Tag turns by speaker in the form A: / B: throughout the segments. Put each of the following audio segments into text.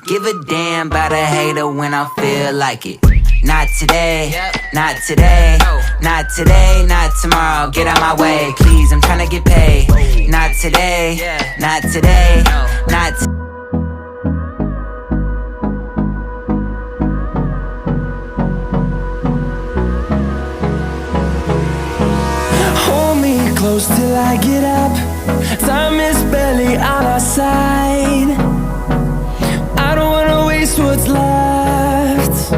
A: give a damn about a hater when I feel like it. Not today, not today, not today, not tomorrow. Get out my way, please, I'm tryna get paid. Not today, not today, not today.
B: Close till I get up. Time is barely on our side. I don't wanna waste what's left.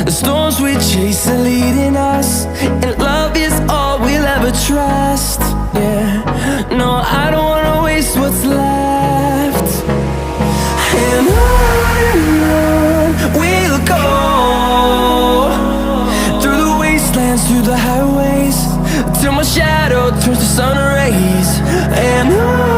B: The storms we chase are leading us, and love is all we'll ever trust. Yeah, no, I don't wanna waste what's left. And on we'll go, through the wastelands, through the highways, till my shadow turns to sun rays. And on